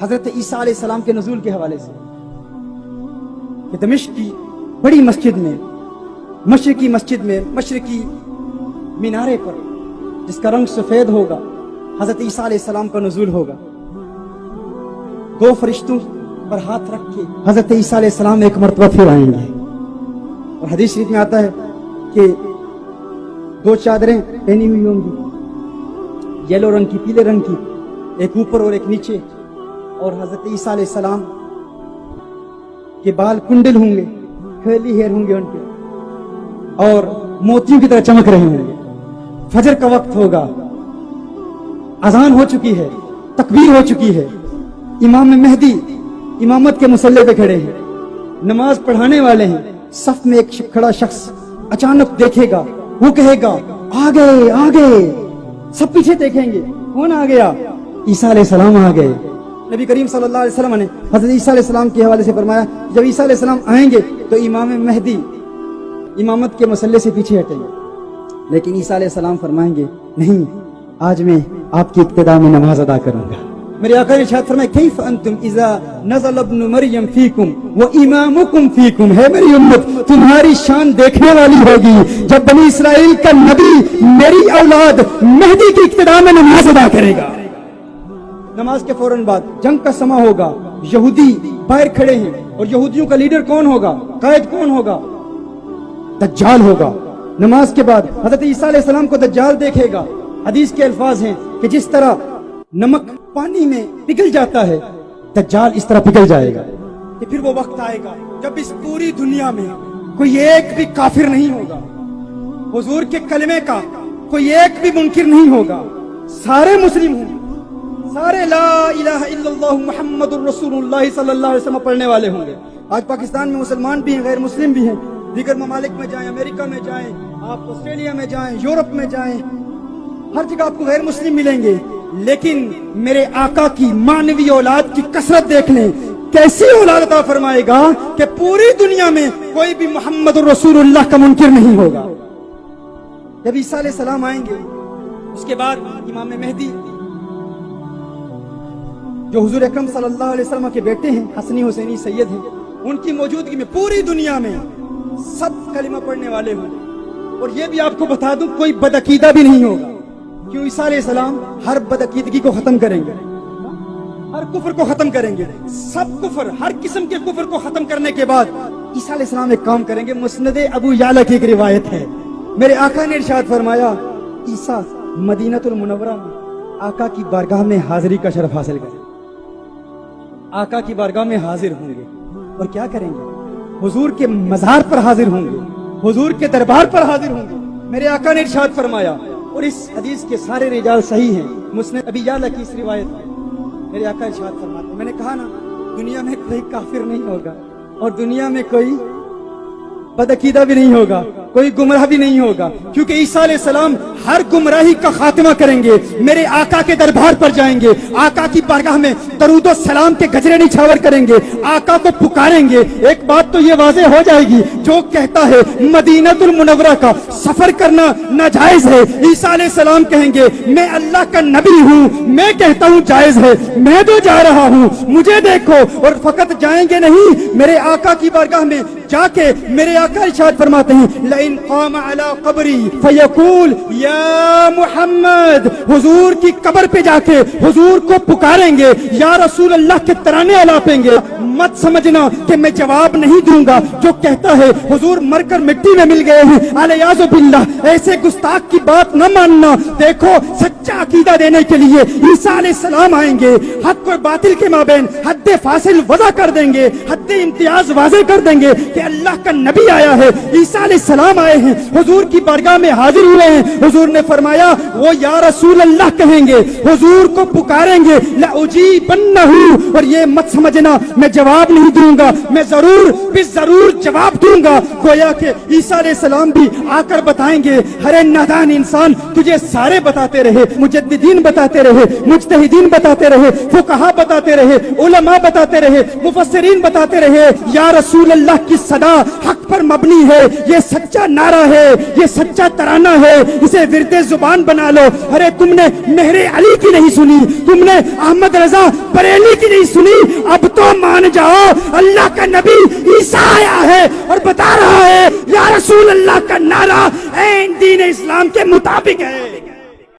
حضرت عیسیٰ علیہ السلام کے نزول کے حوالے سے کہ دمشق کی بڑی مسجد میں، مشرقی مسجد میں، مشرقی مینارے پر جس کا رنگ سفید ہوگا، حضرت عیسیٰ علیہ السلام کا نزول ہوگا۔ دو فرشتوں پر ہاتھ رکھ کے حضرت عیسیٰ علیہ السلام ایک مرتبہ پھر آئیں گے، اور حدیث شریف میں آتا ہے کہ دو چادریں پہنی ہوئی ہوں گی، یلو رنگ کی، پیلے رنگ کی، ایک اوپر اور ایک نیچے، اور حضرت عیسیٰ علیہ السلام کے بال کنڈل ہوں گے، کرلی ہیئر ہوں گے ان کے، اور موتیوں کی طرح چمک رہے ہوں گے۔ فجر کا وقت ہوگا، اذان ہو چکی ہے، تکبیر ہو چکی ہے، امام مہدی امامت کے مصلی پہ کھڑے ہیں، نماز پڑھانے والے ہیں، صف میں ایک کھڑا شخص اچانک دیکھے گا، وہ کہے گا آگے آگے، سب پیچھے دیکھیں گے، کون آ گیا؟ عیسیٰ علیہ السلام آ گئے۔ نبی کریم صلی اللہ علیہ وسلم نے حضرت عیسیٰ علیہ السلام کے حوالے سے فرمایا جب عیسیٰ علیہ السلام آئیں گے تو امام مہدی امامت کے مسئلے سے پیچھے ہٹیں گے، لیکن عیسیٰ علیہ السلام فرمائیں گے نہیں، آج میں آپ کی ابتدا میں نماز ادا کروں گا۔ میرے آقا نے ارشاد فرمایا کیف انتم اذا نزل ابن مریم فیکم و امامکم فیکم، ہے میری امت تمہاری شان دیکھنے والی ہوگی جب بنی اسرائیل کا نبی میری اولاد مہدی کی ابتدا میں نماز ادا کرے گا۔ نماز کے فوراً بعد جنگ کا سما ہوگا، یہودی باہر کھڑے ہیں، اور یہودیوں کا لیڈر کون ہوگا، قائد کون ہوگا؟ دجال ہوگا۔ نماز کے بعد حضرت عیسیٰ علیہ السلام کو دجال دیکھے گا۔ حدیث کے الفاظ ہیں کہ جس طرح نمک پانی میں پگھل جاتا ہے، دجال اس طرح پگھل جائے گا کہ پھر وہ وقت آئے گا جب اس پوری دنیا میں کوئی ایک بھی کافر نہیں ہوگا، حضور کے کلمے کا کوئی ایک بھی منکر نہیں ہوگا، سارے مسلم ہوں، سارے لا الہ الا اللہ محمد الرسول اللہ صلی اللہ علیہ وسلم پڑھنے والے ہوں گے۔ آج پاکستان میں مسلمان بھی ہیں، غیر مسلم بھی ہیں، دیگر ممالک میں جائیں، امریکہ میں جائیں، آپ آسٹریلیا میں جائیں، یورپ میں جائیں، ہر جگہ آپ کو غیر مسلم ملیں گے، لیکن میرے آقا کی معنوی اولاد کی کثرت دیکھ لیں، کیسی اولاد عطا فرمائے گا کہ پوری دنیا میں کوئی بھی محمد الرسول اللہ کا منکر نہیں ہوگا۔ جب عیسیٰ علیہ السلام آئیں گے، اس کے بعد امام مہدی جو حضور اکرم صلی اللہ علیہ وسلم کے بیٹے ہیں، حسنی حسینی سید ہیں، ان کی موجودگی میں پوری دنیا میں سب کلمہ پڑھنے والے ہوں گے۔ اور یہ بھی آپ کو بتا دوں کوئی بدعقیدہ بھی نہیں ہوگا، کیوں عیسیٰ علیہ السلام ہر بدعقیدگی کو ختم کریں گے، ہر کفر کو ختم کریں گے، سب کفر، ہر قسم کے کفر کو ختم کرنے کے بعد عیسیٰ علیہ السلام ایک کام کریں گے۔ مسند ابو یعلا کی ایک روایت ہے، میرے آقا نے ارشاد فرمایا عیسیٰ مدینۃ المنورہ میں آقا کی بارگاہ میں حاضری کا شرف حاصل کریں، آقا کی بارگاہ میں حاضر ہوں گے، اور کیا کریں گے؟ حضور کے مزار پر حاضر ہوں گے، حضور کے دربار پر حاضر ہوں گے۔ میرے آقا نے ارشاد فرمایا، اور اس حدیث کے سارے رجال صحیح ہیں، مسند ابی یعلا کی اس روایت میں میرے آقا ارشاد فرماتے ہیں، میں نے کہا نا دنیا میں کوئی کافر نہیں ہوگا، اور دنیا میں کوئی بدعقیدہ بھی نہیں ہوگا، کوئی گمراہ بھی نہیں ہوگا، کیونکہ عیسیٰ علیہ السلام ہر گمراہی کا خاتمہ کریں گے، میرے آقا کے دربار پر جائیں گے، آقا کی بارگاہ میں درود و سلام کے گجرے نچھاور کریں گے، آقا کو پکاریں گے۔ ایک بات تو یہ واضح ہو جائے گی، جو کہتا ہے مدینۃ المنورہ کا سفر کرنا ناجائز ہے، عیسیٰ علیہ السلام کہیں گے میں اللہ کا نبی ہوں، میں کہتا ہوں جائز ہے، میں تو جا رہا ہوں، مجھے دیکھو۔ اور فقط جائیں گے نہیں، میرے آقا کی بارگاہ میں جا کے میرے آقا ارشاد فرماتے ہیں لئن قام علی قبری فیقول یا محمد، حضور کی قبر پہ جا کے حضور کو پکاریں گے، یا رسول اللہ کے ترانے الاپیں گے۔ مت سمجھنا کہ میں جواب نہیں دوں گا، جو کہتا ہے حضور مر کر مٹی میں مل گئے ہیں، الیاذ باللہ، ایسے گستاخ کی بات نہ ماننا۔ دیکھو سچا عقیدہ دینے کے لیے عیسیٰ علیہ السلام آئیں گے، حق اور باطل کے مابین حد فاصل وضع کر دیں گے، حد امتیاز واضح کر دیں گے کہ اللہ کا نبی آیا ہے، عیسیٰ علیہ السلام آئے ہیں، حضور کی بارگاہ میں حاضر ہوئے ہیں۔ حضور نے فرمایا وہ یا رسول اللہ کہیں گے، حضور کو پکاریں گے، لأجیبنہ، اور یہ مت سمجھنا میں جواب نہیں دوں گا، میں ضرور جواب دوں گا۔ گویا کہ عیسیٰ علیہ السلام بھی آ کر بتائیں گے، ہر نادان انسان تجھے سارے بتاتے رہے، مجددین بتاتے رہے، مجتہدین بتاتے رہے، فقہا بتاتے رہے، علماء علماء بتاتے رہے, مفسرین بتاتے رہے, یا رسول اللہ کی صدا حق پر مبنی ہے, یہ سچا نعرہ ہے, یہ سچا ترانہ ہے, اسے ورد زبان بنا لو. ارے تم نے مہر علی کی نہیں سنی, تم نے احمد رضا بریلی کی نہیں سنی, اب تو مان جاؤ اللہ کا نبی عیسیٰ آیا ہے اور بتا رہا ہے یا رسول اللہ کا نعرہ عین دین اسلام کے مطابق ہے.